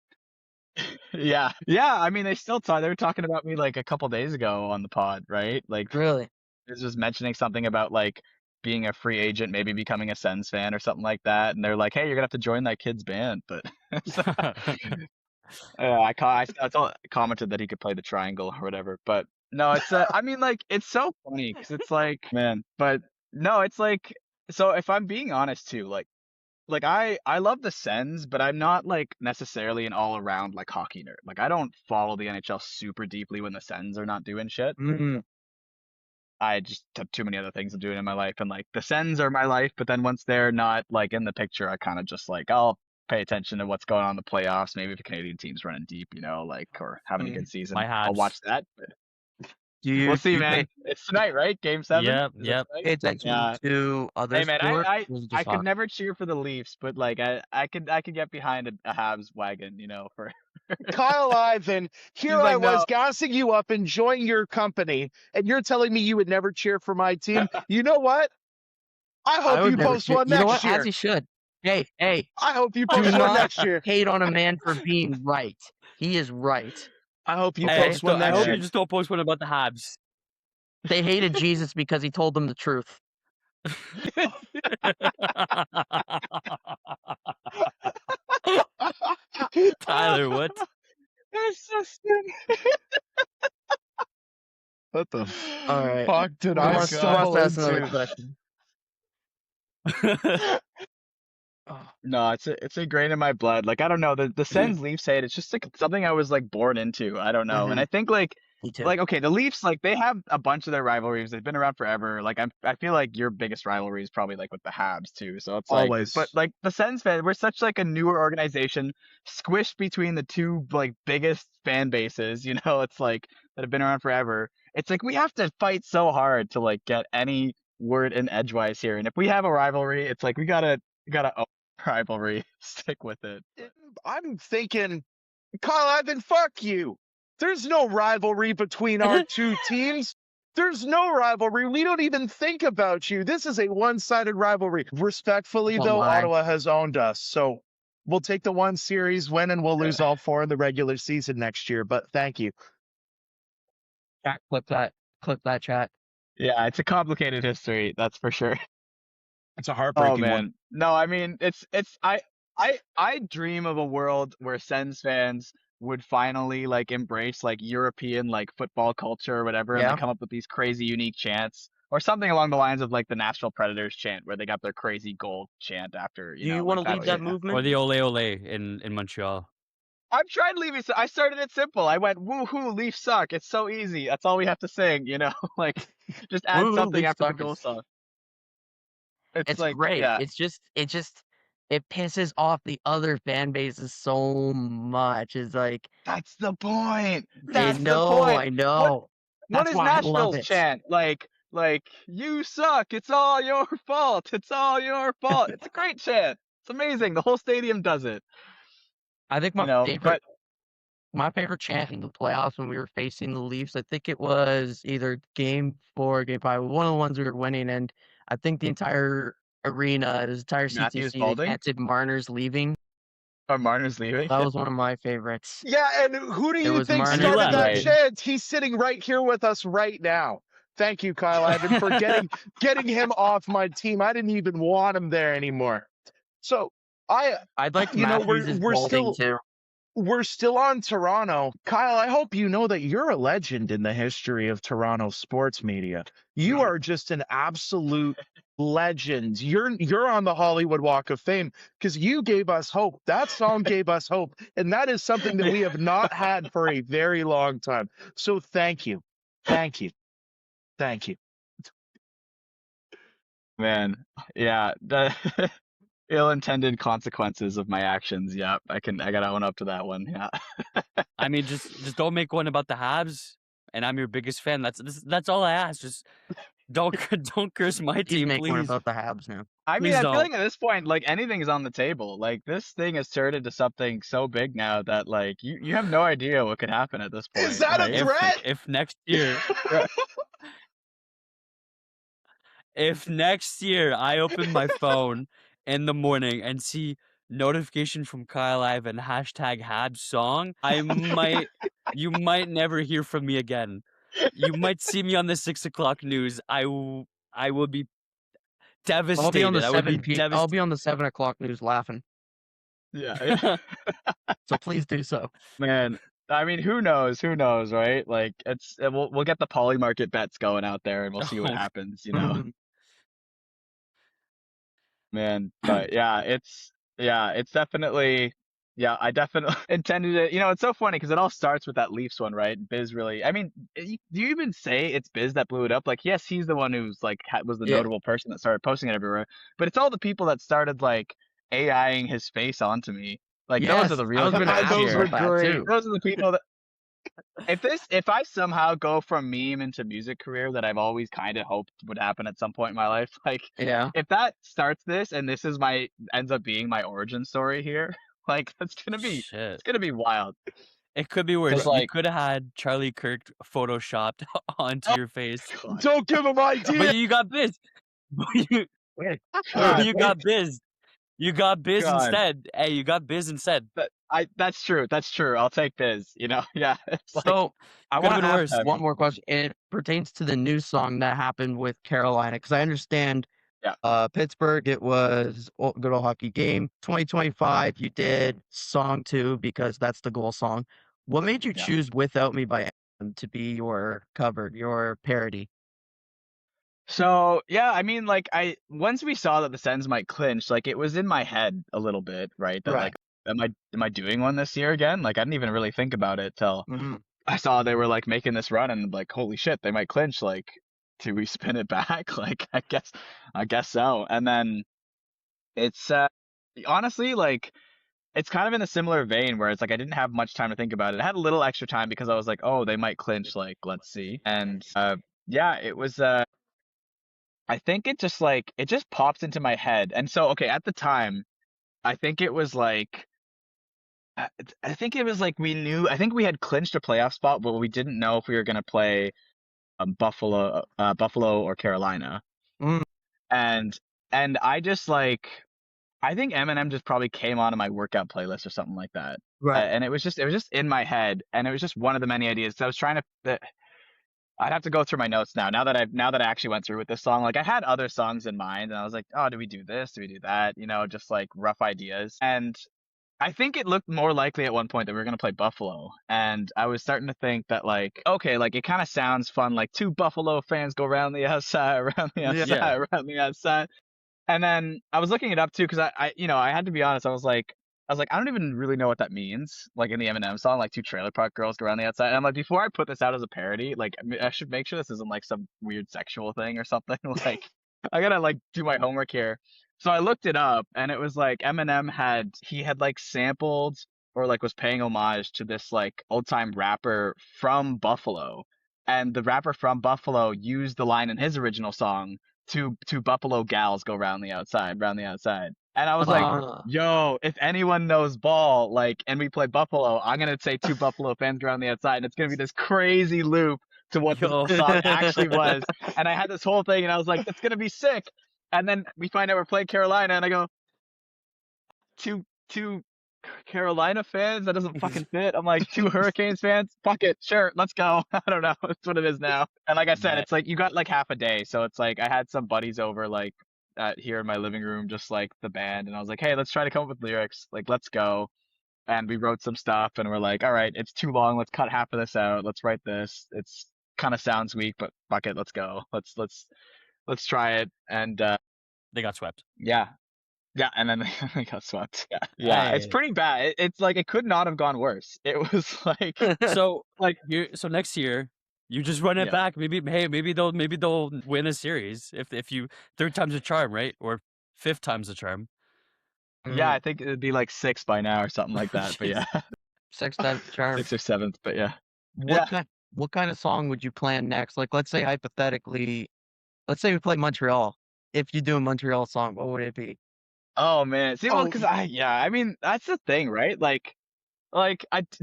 Yeah. Yeah. I mean, they still talk. They were talking about me like a couple days ago on the pod, right? Like, Really? this was mentioning something about like being a free agent, maybe becoming a Sens fan or something like that. And they're like, hey, you're gonna have to join that kid's band. But so, commented that he could play the triangle or whatever. But no, it's I mean, like, it's so funny because it's like, man. But no, it's like, so if I'm being honest too, like I love the Sens, but I'm not like necessarily an all around like hockey nerd. Like I don't follow the NHL super deeply when the Sens are not doing shit. Mm, I just have too many other things I'm doing in my life, and like the Sens are my life. But then once they're not like in the picture, I kind of just like I'll pay attention to what's going on in the playoffs. Maybe if a Canadian team's running deep, like or having a good mm. season, My I'll Habs. watch that. But We'll see, you man. It's tonight, right? Game 7? Yep, Is it yep. tonight? pay attention Yeah. to other Hey, man, sports? I Or is it I just could hockey? never cheer for the Leafs, but like I could get behind a Habs wagon, for Kyle Ivan, here He's I like, was no. gassing you up, enjoying your company, and you're telling me you would never cheer for my team. You know what? I I hope would you never post cheer. one You know what? next As year. he should. Hey, I hope you do post one not next year. hate on a man for being right. He is right. I hope you Hey, post one I next hope year. you just don't post one about the Habs. They hated Jesus because he told them the truth. Tyler, what? That's so stupid. What the All right. fuck did Oh I my Who God. wants stumble to ask another into? question? Oh, No, it's ingrained in my blood. Like I don't know, the Sens Leafs hate. It's just like something I was like born into. I don't know. And I think me too. like okay, the Leafs like they have a bunch of their rivalries. They've been around forever. Like I feel like your biggest rivalry is probably like with the Habs too. So it's like, Always. but like the Sens fan, we're such like a newer organization, squished between the two like biggest fan bases. It's like that have been around forever. It's like we have to fight so hard to like get any word in edgewise here. And if we have a rivalry, it's like we gotta own rivalry, stick with it. I'm thinking, Kyle Ivan, fuck you. There's no rivalry between our two teams. There's no rivalry. We don't even think about you. This is a one-sided rivalry. Respectfully, Don't though, lie. Ottawa has owned us. So we'll take the one series win and we'll lose all 4 in the regular season next year. But thank you. Chat, clip that chat. Yeah, it's a complicated history, that's for sure. It's a Oh heartbreaking one. man. No, I mean I dream of a world where Sens fans would finally like embrace like European like football culture or whatever and Yeah. like come up with these crazy unique chants or something along the lines of like the Nashville Predators chant where they got their crazy goal chant after, Do you like want to lead that chant. Or movement? the Ole Ole in Montreal. I'm trying to leave it. I started it simple. I went, woohoo, Leafs suck. It's so easy. That's all we have to sing, like just add Woo, something Leafs after the suck goal is- song. It's like, great. yeah, It pisses off the other fan bases so much. It's like that's the point. I That's the know, point. I know. What That's is why I love Nashville's it. chant? Like you suck. It's all your fault. It's all your fault. It's a great chant. It's amazing. The whole stadium does it. I think But my favorite chant in the playoffs when we were facing the Leafs, I think it was either game 4 or game 5, one of the ones we were winning, and I think the entire arena, the entire Matthews CTC, they Balding chanted Marner's leaving. or Marner's leaving. That was one of my favorites. Yeah, and who do It you was think Marner. And he started that left. chant? He's sitting right here with us right now. Thank you, Kyle Ivan, for getting him off my team. I didn't even want him there anymore. So I'd like you know, Matthews' we're Balding too. we're still on Toronto. Kyle, I hope you know that you're a legend in the history of Toronto sports media. You are just an absolute legend. You're on the Hollywood Walk of Fame because you gave us hope. That song gave us hope, and that is something that we have not had for a very long time. So thank you. Thank you. Thank you. Man, yeah, the ill-intended consequences of my actions. Yeah, I gotta own up to that one. Yeah. I mean, just don't make one about the Habs, and I'm your biggest fan. That's all I ask. Just don't curse my Please team, make one please. about the Habs now. I mean, Please I feel don't. like at this point, like anything is on the table. Like this thing has turned into something so big now that like you have no idea what could happen at this point. Is that a right? threat? If next year, if next year I open my phone in the morning and see notification from Kyle Ivan #Habs song, you might never hear from me again. You might see me on the 6 o'clock news. I will be devastated. I'll be on the I would be 7 p. I'll devastated. be on the 7 o'clock news laughing. Yeah. So please do so. Man, I mean, who knows? Who knows, right? Like we'll get the poly market bets going out there and we'll see what Oh. happens, Man, but yeah, it's definitely I definitely intended it. It's so funny because it all starts with that Leafs one, right? Biz really, I mean, do you even say it's Biz that blew it up? Like, yes, he's the one who's like was the Yeah. notable person that started posting it everywhere, but it's all the people that started like AIing his face onto me. Like Yes, those are the I real was gonna heroes ask you here. Those were about that great. too. Those are the people that if I somehow go from meme into music career that I've always kind of hoped would happen at some point in my life, like Yeah. if that starts this and this is my ends up being my origin story here, like Shit. it's gonna be wild. It could be Cause worse. You like, could have had Charlie Kirk photoshopped onto oh your face, god, Don't give him but ideas. you got biz. But you, Wait. God, you got biz. You got biz God. instead. Hey, you got biz instead. That's true. That's true. I'll take biz. Yeah. It's like So I Could have want to been ask worse. one more question. It pertains to the new song that happened with Carolina, because I understand yeah. Pittsburgh, it was good old hockey game. 2025, you did song 2 because that's the goal song. What made you Yeah. choose Without Me by Anthem to be your cover, your parody? So yeah, I mean, like once we saw that the Sens might clinch, like it was in my head a little bit, right? That Right. like, am I doing one this year again? Like I didn't even really think about it till Hmm. I saw they were like making this run and like, holy shit, they might clinch. Like, do we spin it back? Like, I guess so. And then it's honestly like it's kind of in a similar vein where it's like I didn't have much time to think about it. I had a little extra time because I was like, oh, they might clinch. Like, let's see. And yeah, it was. I think it just popped into my head. And so, okay, at the time, I think it was like. I think it was like we knew. I think we had clinched a playoff spot, but we didn't know if we were gonna play Buffalo or Carolina. Mm. And I just like I think Eminem just probably came onto my workout playlist or something like that. Right. And it was just in my head, and it was just one of the many ideas. 'Cause I was trying to. I'd have to go through my notes now. Now that I actually went through with this song, like I had other songs in mind, and I was like, oh, do we do this? Do we do that? Just like rough ideas. And I think it looked more likely at one point that we were gonna play Buffalo, and I was starting to think that like, okay, like it kind of sounds fun, like two Buffalo fans go around the outside, around the Yeah. outside, around the outside. And then I was looking it up too because I had to be honest. I was like, I don't even really know what that means. Like in the Eminem song, like two trailer park girls go around the outside. And I'm like, before I put this out as a parody, like I should make sure this isn't like some weird sexual thing or something. Like I gotta like do my homework here. So I looked it up, and it was like Eminem had like sampled or like was paying homage to this like old time rapper from Buffalo, and the rapper from Buffalo used the line in his original song two Buffalo gals go round the outside, round the outside. And I was like, Uh, yo, if anyone knows ball, like, and we play Buffalo, I'm gonna say two Buffalo fans go around the outside, and it's gonna be this crazy loop to what the Yo. song actually was. And I had this whole thing, and I was like, that's gonna be sick. And then we find out we're playing Carolina, and I go, two Carolina fans? That doesn't fucking fit. I'm like, two Hurricanes fans? Fuck it, sure, let's go. I don't know. That's what it is now. And like I said, That- it's like you got like half a day, so it's like I had some buddies over like here in my living room, just like the band, and I was like, hey, let's try to come up with lyrics. Like, let's go. And we wrote some stuff, and we're like, all right, it's too long. Let's cut half of this out. Let's write this. It's kind of sounds weak, but fuck it, let's go. Let's try it. And They got swept. yeah, yeah, and then they got swept. Yeah, it's Hey. pretty bad. It's like it could not have gone worse. It was like So like so next year you just run it Yeah. back. Maybe they'll win a series if you third time's a charm, right? Or fifth time's a charm. yeah, I think it'd be like 6 by now or something like that. But yeah, Sixth time charm. 6th or 7th. But yeah, What kind of song would you plan next? Like, let's say hypothetically, let's say we play Montreal. If you do a Montreal song, what would it be? oh man, see, well, Oh, because I mean, that's the thing, right? Like,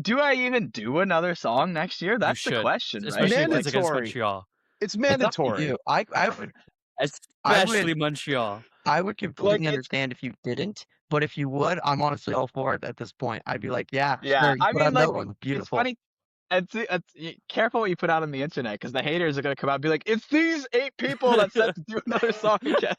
do I even do another song next year? That's the should, question, right? especially if it's against Mandatory. Montreal. It's it's up to mandatory. you. I would Especially Montreal. I would completely it's- understand if you didn't, but if you would, I'm honestly all for it at this point. I'd be like, yeah, Yeah, sure, you I put mean, out like, another one, it's beautiful. funny. Careful what you put out on the internet, because the haters are gonna come out and be like, "It's these 8 people that said to do another song again."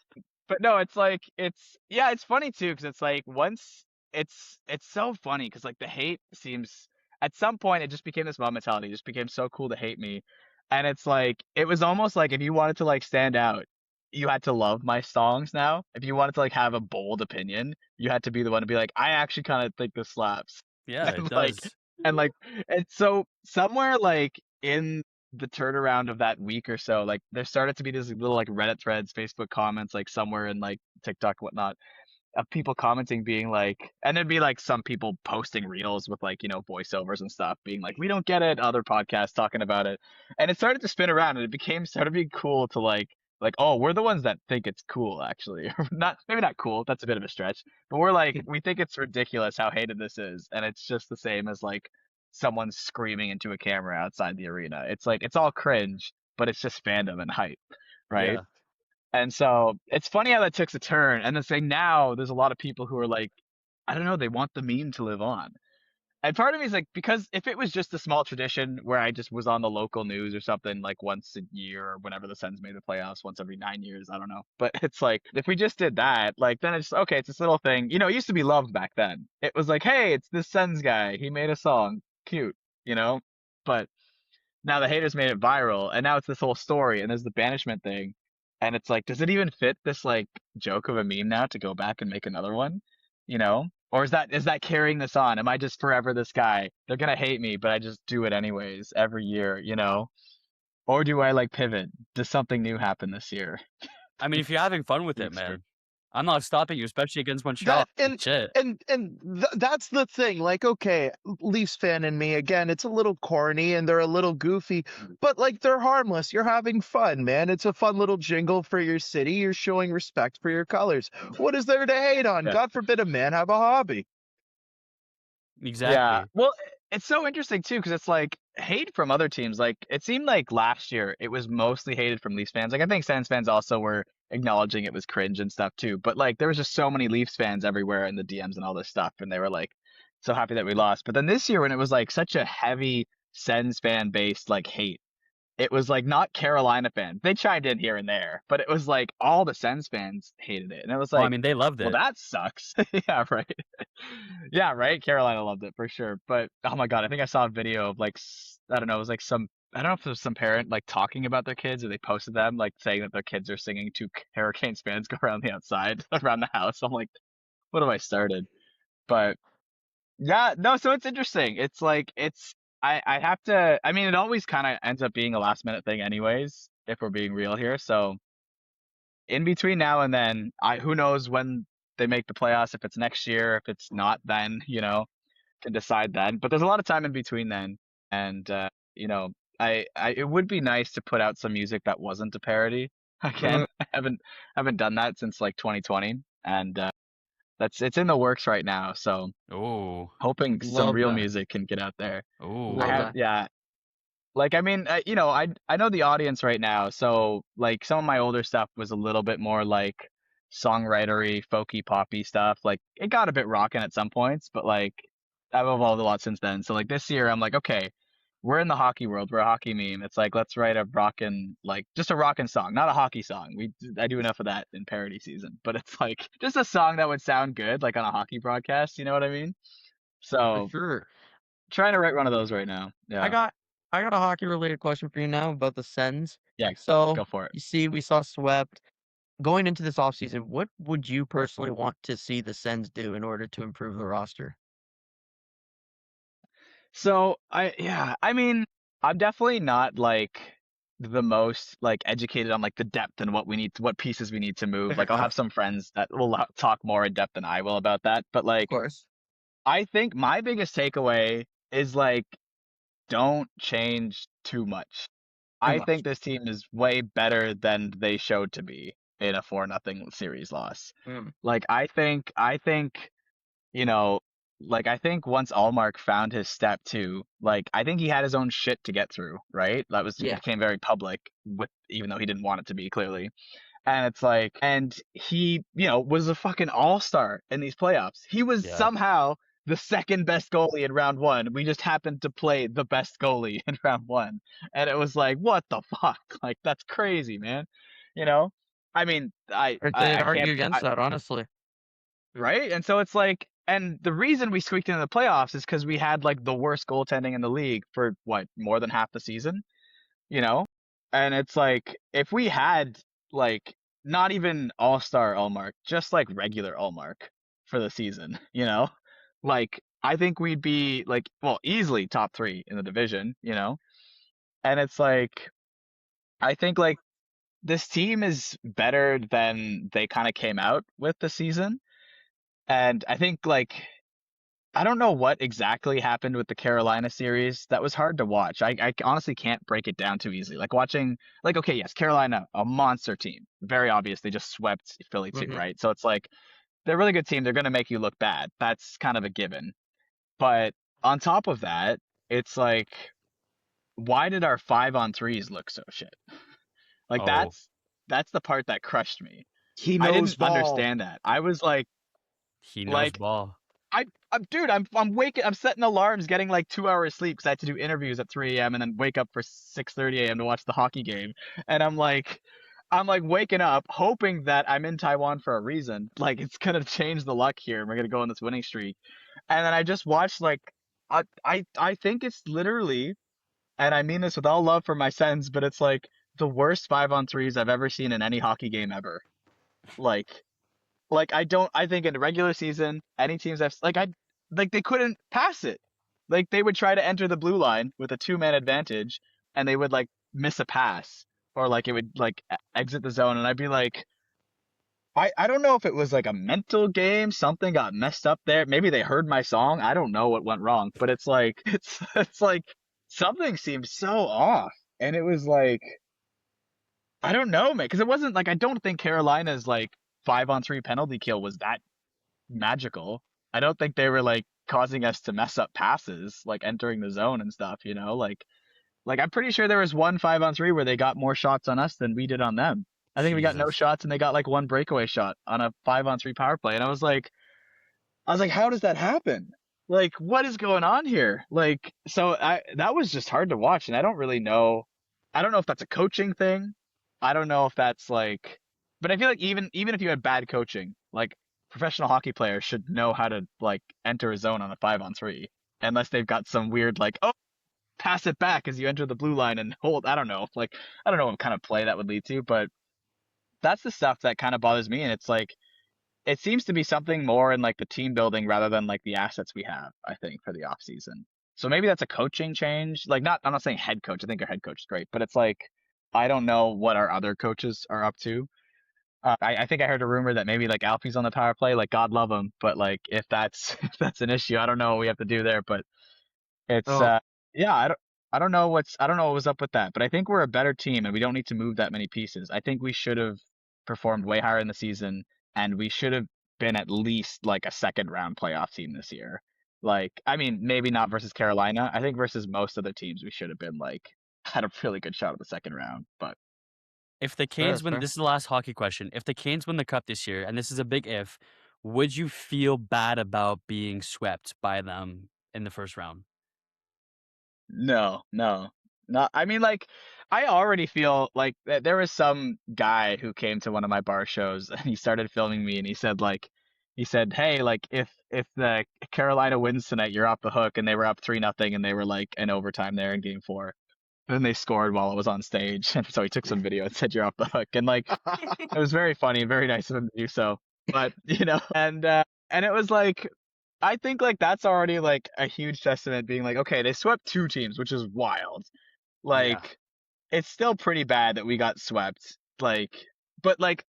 But no, it's like it's funny too, because it's like once it's so funny because like the hate seems at some point it just became this mob mentality. It just became so cool to hate me, and it's like it was almost like if you wanted to like stand out, you had to love my songs now. If you wanted to like have a bold opinion, you had to be the one to be like, I actually kind of think this slaps. Yeah, it And, does. and so somewhere like in the turnaround of that week or so, like there started to be these little like Reddit threads, Facebook comments, like somewhere in like TikTok, whatnot. of people commenting being like, and there'd be like some people posting reels with like, voiceovers and stuff being like, we don't get it, other podcasts talking about it. And it started to spin around and it became started being cool to like, oh, we're the ones that think it's cool actually. Not maybe not cool, that's a bit of a stretch, but we're like, we think it's ridiculous how hated this is. And it's just the same as like someone screaming into a camera outside the arena. It's like it's all cringe, but it's just fandom and hype, right? Yeah. And so it's funny how that took a turn. And then saying now there's a lot of people who are like, I don't know, they want the meme to live on. And part of me is like, because if it was just a small tradition where I just was on the local news or something like once a year or whenever the Sens made the playoffs, once every 9 years, I don't know. But it's like, if we just did that, like, then it's okay, it's this little thing. It used to be loved back then. It was like, hey, it's this Sens guy. He made a song. Cute, you know? But now the haters made it viral, and now it's this whole story, and there's the banishment thing. And it's like, does it even fit this like joke of a meme now to go back and make another one? Or is that carrying this on? Am I just forever this guy? They're gonna hate me, but I just do it anyways every year? Or do I like pivot? Does something new happen this year? I mean, if you're having fun with it, man, I'm not stopping you, especially against Montreal. That and Shit. that's the thing. Like, okay, Leafs fan in me again. It's a little corny and they're a little goofy, but like they're harmless. You're having fun, man. It's a fun little jingle for your city. You're showing respect for your colors. What is there to hate on? Yeah. God forbid a man have a hobby. Exactly. Yeah. Well, it's so interesting too because it's like hate from other teams. Like it seemed like last year it was mostly hated from Leafs fans. Like I think Sens fans also were acknowledging it was cringe and stuff too. But like there was just so many Leafs fans everywhere in the DMs and all this stuff, and they were like so happy that we lost. But then this year when it was like such a heavy Sens fan based like hate, it was like not Carolina fans. They chimed in here and there, but it was like all the Sens fans hated it. And it was Well, I like, mean, they loved well, it. that sucks. Yeah, right. Yeah, right. Carolina loved it for sure. But oh my God, I think I saw a video of like, I don't know, it was like I don't know if it was some parent like talking about their kids or they posted them like saying that their kids are singing to Hurricanes fans go around the outside, around the house. I'm like, what have I started? But yeah, no, so it's interesting. It's like I have to I mean it always kind of ends up being a last minute thing anyways, if we're being real here. So in between now and then, who knows when they make the playoffs, if it's next year, if it's not then, can decide then. But there's a lot of time in between then. And you know, I it would be nice to put out some music that wasn't a parody. Again, I haven't done that since like 2020. And it's in the works right now. So Oh. hoping some Love real that. music can get out there. Oh. Love that. Yeah. Like, I mean, I know the audience right now, so like some of my older stuff was a little bit more like songwritery, folky, poppy stuff. Like it got a bit rockin' at some points, but like I've evolved a lot since then. So like this year, I'm like, okay, we're in the hockey world, we're a hockey meme. It's like let's write a rockin' like just a rockin' song, not a hockey song. I do enough of that in parody season, but it's like just a song that would sound good like on a hockey broadcast. You know what I mean? For So sure. trying to write one of those right now. I Yeah, got I got a hockey related question for you now about the Sens. yeah, So go for it. you see, we saw swept. Going into this offseason, what would you personally want to see the Sens do in order to improve the roster? So I mean, I'm definitely not like the most like educated on like the depth and what pieces we need to move. Fair Like I'll have enough. some friends that will talk more in depth than I will about that. But Of like course. I think my biggest takeaway is like don't change too much. Too I much. think this team is way better than they showed to be in a 4-0 series loss. Mm. Like I think you know, like I think once Allmark found his step too, like I think he had his own shit to get through, right? It Yeah. became very public with even though he didn't want it to be clearly. And it's like and he, was a fucking all-star in these playoffs. He was Yeah. somehow the second best goalie in round one. We just happened to play the best goalie in round one. And it was like, what the fuck? Like that's crazy, man. You know? I mean, Or they'd I argue can't against that, honestly. right? And so it's like, and the reason we squeaked into the playoffs is because we had like the worst goaltending in the league for what, more than half the season, you know? And it's like, if we had like not even all-star Allmark, just like regular Allmark for the season, like I think we'd be like, well, easily top three in the division. And it's like, I think like this team is better than they kind of came out with the season. And I think like I don't know what exactly happened with the Carolina series. That was hard to watch. I honestly can't break it down too easily. Like watching, like, okay, yes, Carolina, a monster team. Very obvious. They just swept Philly too, Hmm. right? So it's like, they're a really good team. They're going to make you look bad. That's kind of a given. But on top of that, it's like, why did our 5-on-3s look so shit? Like Oh, that's the part that crushed me. He I knows didn't ball. understand that. I was he knows like ball. dude, I'm waking, I'm setting alarms, getting like 2 hours sleep because I had to do interviews at 3 a.m. and then wake up for 6:30 a.m. to watch the hockey game. And I'm like waking up, hoping that I'm in Taiwan for a reason. Like it's gonna change the luck here, and we're gonna go on this winning streak. And then I just watched like, I think it's literally, and I mean this with all love for my Sens, but it's like the worst 5-on-3s I've ever seen in any hockey game ever. Like I think in the regular season, any teams have like they couldn't pass it. Like they would try to enter the blue line with a 2-man advantage and they would like miss a pass or like it would like exit the zone and I'd be like I don't know if it was like a mental game, something got messed up there. Maybe they heard my song. I don't know what went wrong, but it's like it's like something seemed so off. And it was like I don't know, man, because it wasn't like I don't think Carolina's like 5-on-3 penalty kill was that magical. I don't think they were like causing us to mess up passes, like entering the zone and stuff, you know? Like I'm pretty sure there was one 5-on-3 where they got more shots on us than we did on them. I think we got no Jesus. shots and they got like one breakaway shot on a 5-on-3 power play. And I was like, how does that happen? Like, what is going on here? Like, so I that was just hard to watch, and I don't really know. I don't know if that's a coaching thing. I don't know if that's like, but I feel like even if you had bad coaching, like professional hockey players should know how to like enter a zone on a 5-on-3, unless they've got some weird like, oh, pass it back as you enter the blue line and hold. I don't know, like I don't know what kind of play that would lead to, but that's the stuff that kind of bothers me, and it's like it seems to be something more in like the team building rather than like the assets we have, I think, for the off season. So maybe that's a coaching change. Like not I'm not saying head coach. I think our head coach is great, but it's like I don't know what our other coaches are up to. I think I heard a rumor that maybe like Alfie's on the power play. Like God love him, but like if that's if that's an issue, I don't know what we have to do there. But it's Oh, yeah, I don't know what was up with that. But I think we're a better team and we don't need to move that many pieces. I think we should have performed way higher in the season and we should have been at least like a second round playoff team this year. Like, I mean, maybe not versus Carolina. I think versus most other teams we should have been like had a really good shot at the second round. But If the fair, Canes win, fair. this is the last hockey question. If the Canes win the cup this year, and this is a big if, would you feel bad about being swept by them in the first round? no, no. Not, I mean, like, I already feel like there was some guy who came to one of my bar shows and he started filming me and he said, hey, like, if the Carolina wins tonight, you're off the hook. And they were up 3-0 and they were like in overtime there in game 4. And then they scored while it was on stage. And so he took some video and said, you're off the hook. And like, it was very funny and very nice of him to do so. But, you know, and it was like, I think like that's already like a huge testament being like, okay, they swept 2 teams, which is wild. Yeah. Like, it's still pretty bad that we got swept. Like, but like,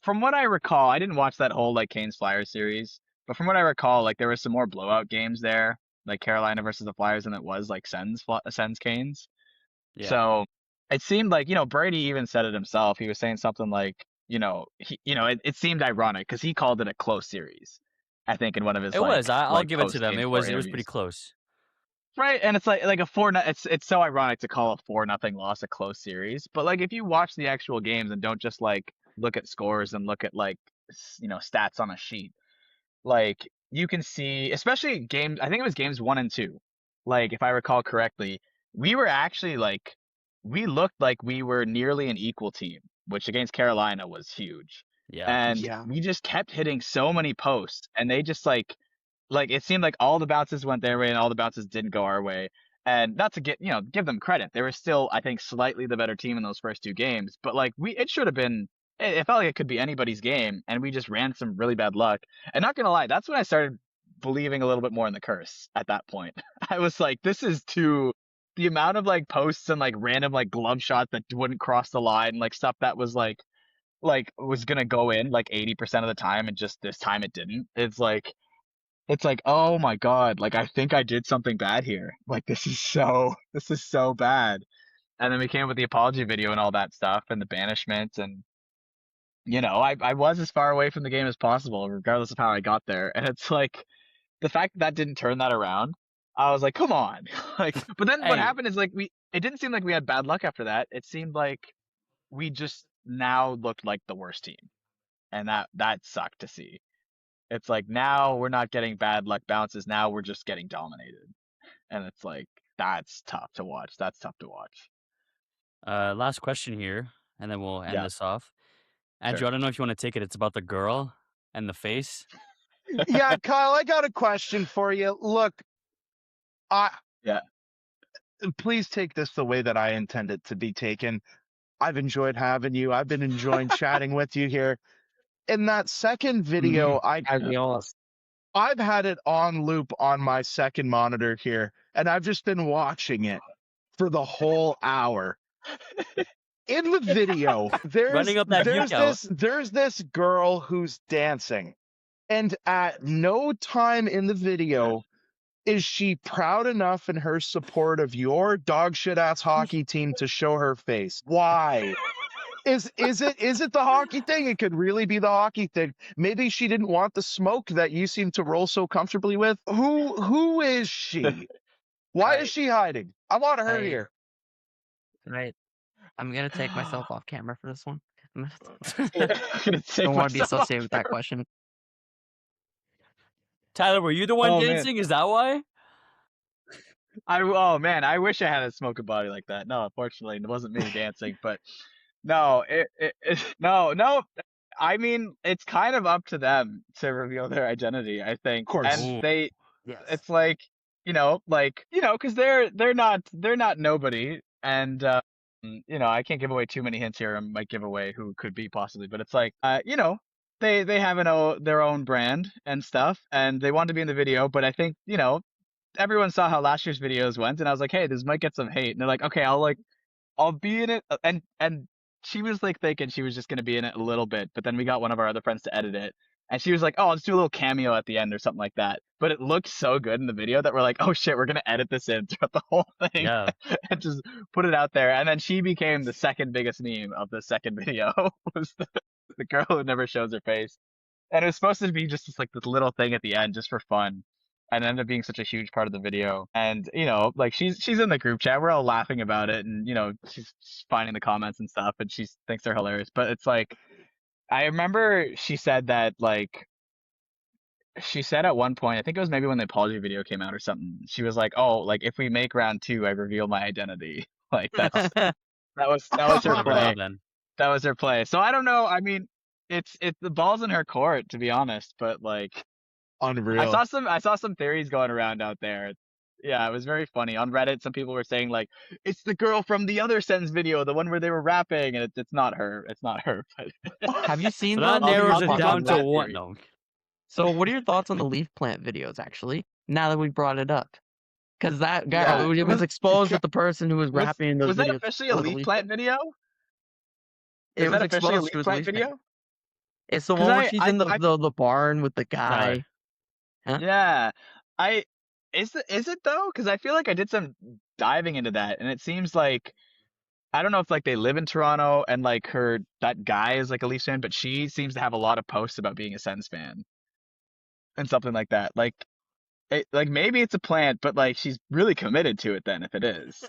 from what I recall, I didn't watch that whole like Canes Flyers series, but from what I recall, like there was some more blowout games there, like Carolina versus the Flyers, than it was like Sens Canes. Yeah. So it seemed like, Brady even said it himself. He was saying something like, it seemed ironic because he called it a close series, I think, in one of his It was. I'll like give it to post them. game It four was pretty interviews. close. Right, and it's like a it's so ironic to call a 4-0 loss a close series, but like if you watch the actual games and don't just like look at scores and look at like stats on a sheet, like you can see, especially games, I think it was games 1 and 2. Like if I recall correctly, we were actually like we looked like we were nearly an equal team, which against Carolina was huge. Yeah. And Yeah. we just kept hitting so many posts and they just like it seemed like all the bounces went their way and all the bounces didn't go our way. And not to give them credit. They were still, I think, slightly the better team in those first 2 games. But like it should have been it felt like it could be anybody's game and we just ran some really bad luck. And not gonna lie, that's when I started believing a little bit more in the curse at that point. I was like, this is too the amount of like posts and like random like glove shots that wouldn't cross the line, like stuff that was like like was gonna go in like 80% of the time, and just this time it didn't. It's like, oh my God, like I think I did something bad here. Like this is so bad. And then we came up with the apology video and all that stuff and the banishment, and I was as far away from the game as possible, regardless of how I got there. And it's like the fact that didn't turn that around, I was like, come on. Like, but then what Hey, happened is like it didn't seem like we had bad luck after that. It seemed like we just now looked like the worst team. And that sucked to see. It's like now we're not getting bad luck bounces. Now we're just getting dominated. And it's like, that's tough to watch. That's tough to watch. last question here, and then we'll end Yeah, this off. Andrew, sure. I don't know if you want to take it. It's about the girl and the face. Yeah, Kyle, I got a question for you. Look, I Yeah. please take this the way that I intend it to be taken. I've enjoyed having you. I've been enjoying chatting with you here. In that second Hmm. video, I've had it on loop on my second monitor here, and I've just been watching it for the whole hour. In the video, Running up that view count. there's this girl who's dancing, and at no time in the video is she proud enough in her support of your dog shit ass hockey team to show her face. Why? Is it the hockey thing? It could really be the hockey thing. Maybe she didn't want the smoke that you seem to roll so comfortably with. Who is she? Why is Right. she hiding? I want her I here. right. I'm gonna take myself off camera for this one. Yeah, I'm gonna take Don't want to be myself off associated with that camera. question. Tyler, were you the one Oh man. dancing? Is that why? Oh man, I wish I had a smoking body like that. No, unfortunately, it wasn't me dancing, but no, no. I mean, it's kind of up to them to reveal their identity, I Of think. course. And Ooh. Yes. it's like, because they're not nobody, and I can't give away too many hints here. I might give away who it could be possibly, but it's like, they have their own brand and stuff, and they want to be in the video, but I think, everyone saw how last year's videos went, and I was like, hey, this might get some hate, and they're like, okay, I'll be in it, and she was like thinking she was just gonna be in it a little bit, but then we got one of our other friends to edit it, and she was like, oh, I'll just do a little cameo at the end or something like that. But it looked so good in the video that we're like, oh shit, we're gonna edit this in throughout the whole thing Yeah. and just put it out there. And then she became the second biggest meme of the second video was the girl who never shows her face. And it was supposed to be just this little thing at the end just for fun, and ended up being such a huge part of the video. And like she's in the group chat. We're all laughing about it, and she's finding the comments and stuff, and she thinks they're hilarious. But it's like I remember she said that she said at one point, I think it was maybe when the apology video came out or something. She was like, "Oh, like if we make round two, I reveal my identity." Like that was her Never know play. then. That was her play. So I don't know. I mean, it's the ball's in her court, to be honest. But like Unreal. I saw some theories going around out there. Yeah, it was very funny. On Reddit, some people were saying like it's the girl from the other Sens video, the one where they were rapping, and it's not her. It's not her. But Have you So seen that the narrows leaf it I'll plant? drop down to that one. theory. No. So, what are your thoughts on the leaf plant videos? Actually, now that we brought it up, because that guy Yeah. it was exposed that the person who was Was rapping in those was that videos officially a was a leaf leaf plant plant. video? It Is was that officially a exposed she leaf was a plant leaf plant. video? It's the Because one where she's in the, I the barn with the Tyler. guy. Huh? yeah, I is it though? Because I feel like I did some diving into that, and it seems like I don't know if like they live in Toronto and like that guy is like a Leafs fan, but she seems to have a lot of posts about being a Sens fan and something like that. Like maybe it's a plant, but like she's really committed to it then if it is.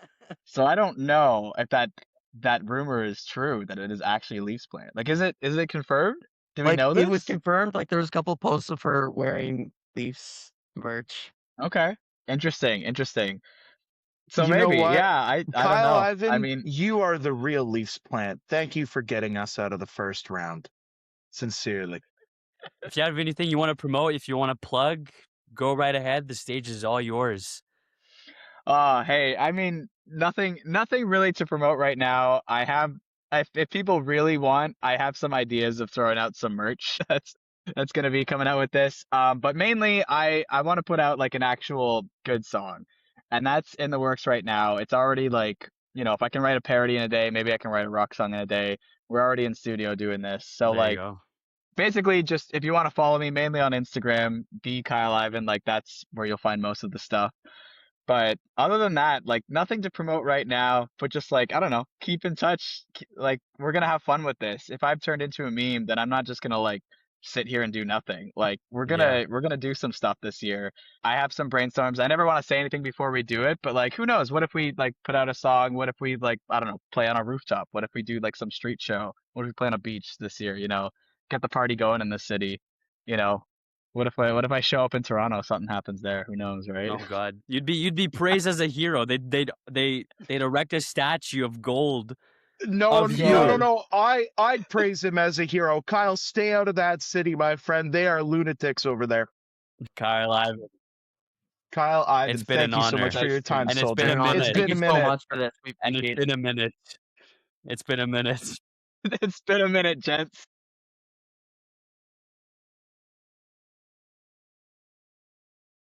So I don't know if that rumor is true that it is actually a Leafs plant. Like is it confirmed? Do we Like know it was this? confirmed. Like there was a couple of posts of her wearing Leafs merch. Okay. Interesting. Interesting. So You know maybe, what? yeah, I don't Kyle know. I Ivan, mean, you are the real Leafs plant. Thank you for getting us out of the first round. Sincerely. If you have anything you want to promote, if you want to plug, go right ahead. The stage is all yours. hey, I mean, nothing really to promote right now. If people really want, I have some ideas of throwing out some merch that's gonna be coming out with this. But mainly, I want to put out like an actual good song, and that's in the works right now. It's already like if I can write a parody in a day, maybe I can write a rock song in a day. We're already in studio doing this. So There you like go. basically just if you want to follow me mainly on Instagram, be Kyle Ivan, like that's where you'll find most of the stuff. But other than that, like nothing to promote right now, but just like, I don't know, keep in touch. Like we're gonna have fun with this. If I've turned into a meme, then I'm not just gonna like sit here and do nothing. Like Yeah. we're gonna do some stuff this year. I have some brainstorms. I never want to say anything before we do it, but like who knows? What if we like put out a song? What if we like, I don't know, play on a rooftop? What if we do like some street show? What if we play on a beach this year, Get the party going in the city, you know? What if I show up in Toronto, something happens there? Who knows, right? Oh God, you'd be praised as a hero. They'd erect a statue of gold No, of no, no, you. no. I'd praise him as a hero. Kyle, stay out of that city, my friend. They are lunatics over there. Kyle Ivan. Kyle Ivan, It's been thank an you so honor. much for your time, And it's been soldier. a minute. It's Thank been you a so minute. much for this. We And appreciate it's been a minute. It's been a minute. It's been a minute, gents.